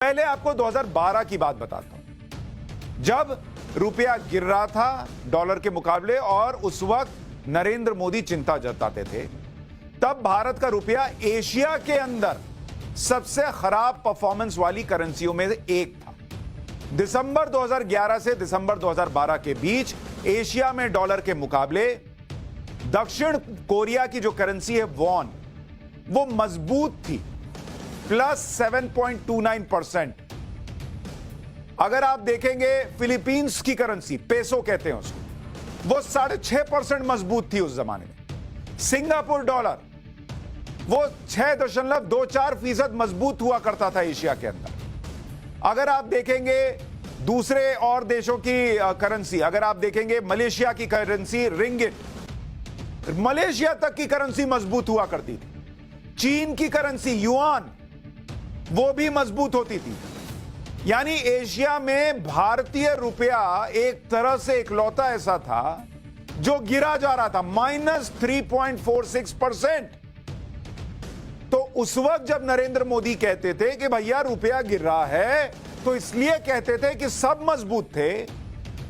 पहले आपको 2012 की बात बताता हूं, जब रुपया गिर रहा था डॉलर के मुकाबले और उस वक्त नरेंद्र मोदी चिंता जताते थे। तब भारत का रुपया एशिया के अंदर सबसे खराब परफॉर्मेंस वाली करेंसियों में एक था। दिसंबर 2011 से दिसंबर 2012 के बीच एशिया में डॉलर के मुकाबले दक्षिण कोरिया की जो करेंसी है वॉन, वो मजबूत थी, प्लस 7.29%। अगर आप देखेंगे फिलीपींस की करेंसी, पेसो कहते हैं उसको, वो 6.5% मजबूत थी उस जमाने में। सिंगापुर डॉलर वो 6.24% मजबूत हुआ करता था एशिया के अंदर। अगर आप देखेंगे दूसरे और देशों की करेंसी, अगर आप देखेंगे मलेशिया की करेंसी रिंगिट, मलेशिया तक की करेंसी मजबूत हुआ करती थी। चीन की करेंसी युआन, वो भी मजबूत होती थी। यानी एशिया में भारतीय रुपया एक तरह से इकलौता ऐसा था जो गिरा जा रहा था, -3.46%। तो उस वक्त जब नरेंद्र मोदी कहते थे कि भैया रुपया गिर रहा है, तो इसलिए कहते थे कि सब मजबूत थे,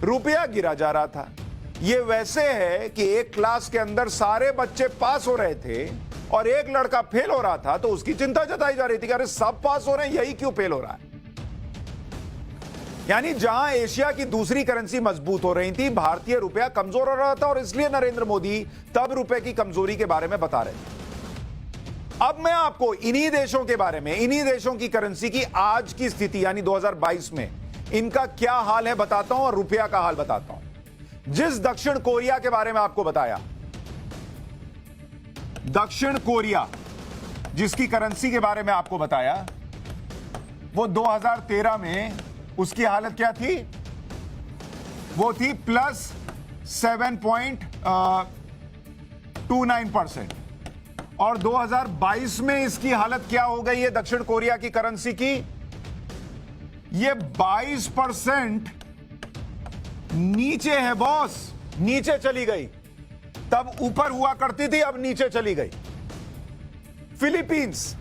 रुपया गिरा जा रहा था। यह वैसे है कि एक क्लास के अंदर सारे बच्चे पास हो रहे थे और एक लड़का फेल हो रहा था, तो उसकी चिंता जताई जा रही थी कि अरे सब पास हो रहे हैं, यही क्यों फेल हो रहा है। यानी जहां एशिया की दूसरी करेंसी मजबूत हो रही थी, भारतीय रुपया कमजोर हो रहा था, और इसलिए नरेंद्र मोदी तब रुपए की कमजोरी के बारे में बता रहे थे। अब मैं आपको इन्हीं देशों के बारे में, इन्हीं देशों की करेंसी की आज की स्थिति यानी 2022 में इनका क्या हाल है बताता हूं और रुपया का हाल बताता हूं। जिस दक्षिण कोरिया के बारे में आपको बताया, दक्षिण कोरिया जिसकी करेंसी के बारे में आपको बताया, वो 2013 में उसकी हालत क्या थी? वो थी प्लस 7.29%। और 2022 में इसकी हालत क्या हो गई है दक्षिण कोरिया की करेंसी की? ये 22% नीचे है बॉस, नीचे चली गई। तब ऊपर हुआ करती थी, अब नीचे चली गई। फिलीपींस,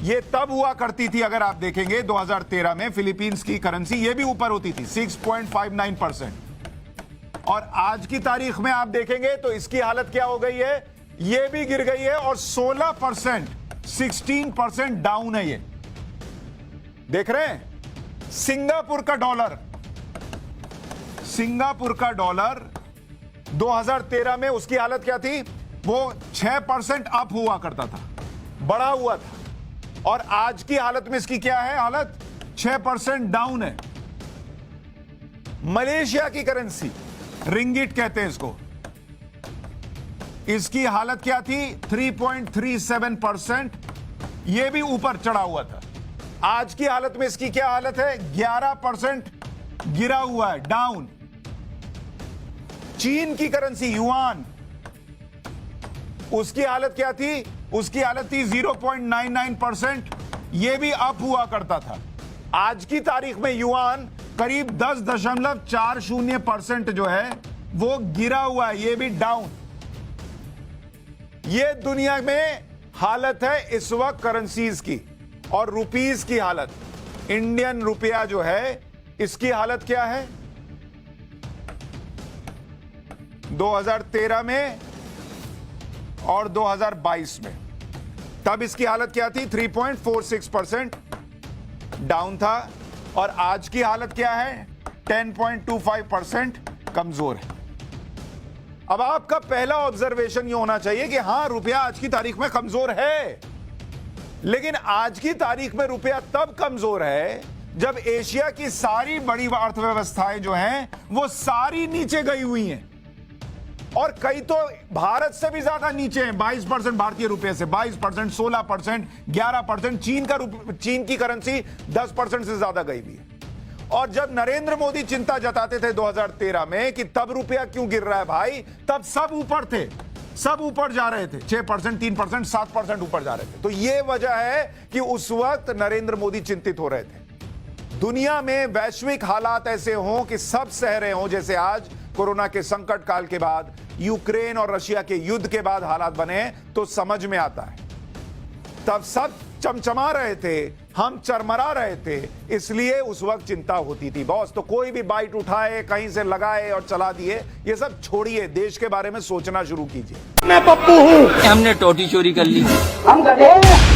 ये तब हुआ करती थी, अगर आप देखेंगे 2013 में फिलीपींस की करेंसी ये भी ऊपर होती थी 6.59%। और आज की तारीख में आप देखेंगे तो इसकी हालत क्या हो गई है? ये भी गिर गई है और 16% डाउन है ये। देख रहे हैं? सिंगापुर का डॉलर, सिंगापुर का डॉलर 2013 में उसकी हालत क्या थी? वो 6% अप हुआ करता था, बढ़ा हुआ था। और आज की हालत में इसकी क्या है हालत? 6% डाउन है। मलेशिया की करेंसी रिंगिट कहते हैं इसको, इसकी हालत क्या थी? 3.37%, यह भी ऊपर चढ़ा हुआ था। आज की हालत में इसकी क्या हालत है? 11% गिरा हुआ है, डाउन। चीन की करेंसी युआन, उसकी हालत क्या थी? उसकी हालत थी 0.99%, यह भी अप हुआ करता था। आज की तारीख में युआन करीब 10.40% जो है वो गिरा हुआ है, ये भी डाउन। ये दुनिया में हालत है इस वक्त करेंसीज की। और रुपीस की हालत, इंडियन रुपया जो है इसकी हालत क्या है? 2013 में और 2022 में, तब इसकी हालत क्या थी? 3.46% डाउन था। और आज की हालत क्या है? 10.25% कमजोर है। अब आपका पहला ऑब्जर्वेशन यह होना चाहिए कि हां, रुपया आज की तारीख में कमजोर है, लेकिन आज की तारीख में रुपया तब कमजोर है जब एशिया की सारी बड़ी अर्थव्यवस्थाएं जो हैं वो सारी नीचे गई हुई हैं, और कई तो भारत से भी ज्यादा नीचे हैं। 22% भारतीय रुपए से, 22%, 16%, 11%। चीन की करेंसी 10% से ज्यादा गई हुई है। और जब नरेंद्र मोदी चिंता जताते थे 2013 में कि तब रुपया क्यों गिर रहा है भाई, तब सब ऊपर थे, सब ऊपर जा रहे थे, 6%, 3%, 7% ऊपर जा रहे थे। तो यह वजह है कि उस वक्त नरेंद्र मोदी चिंतित हो रहे थे। दुनिया में वैश्विक हालात ऐसे हों कि सब सह रहे हों, जैसे आज कोरोना के संकट काल के बाद, यूक्रेन और रशिया के युद्ध के बाद हालात बने, तो समझ में आता है। तब सब चमचमा रहे थे, हम चरमरा रहे थे, इसलिए उस वक्त चिंता होती थी। बॉस तो कोई भी बाइट उठाए, कहीं से लगाए और चला दिए, ये सब छोड़िए, देश के बारे में सोचना शुरू कीजिए। मैं पप्पू हूँ, हमने टोटी चोरी कर ली, हम गधे हैं।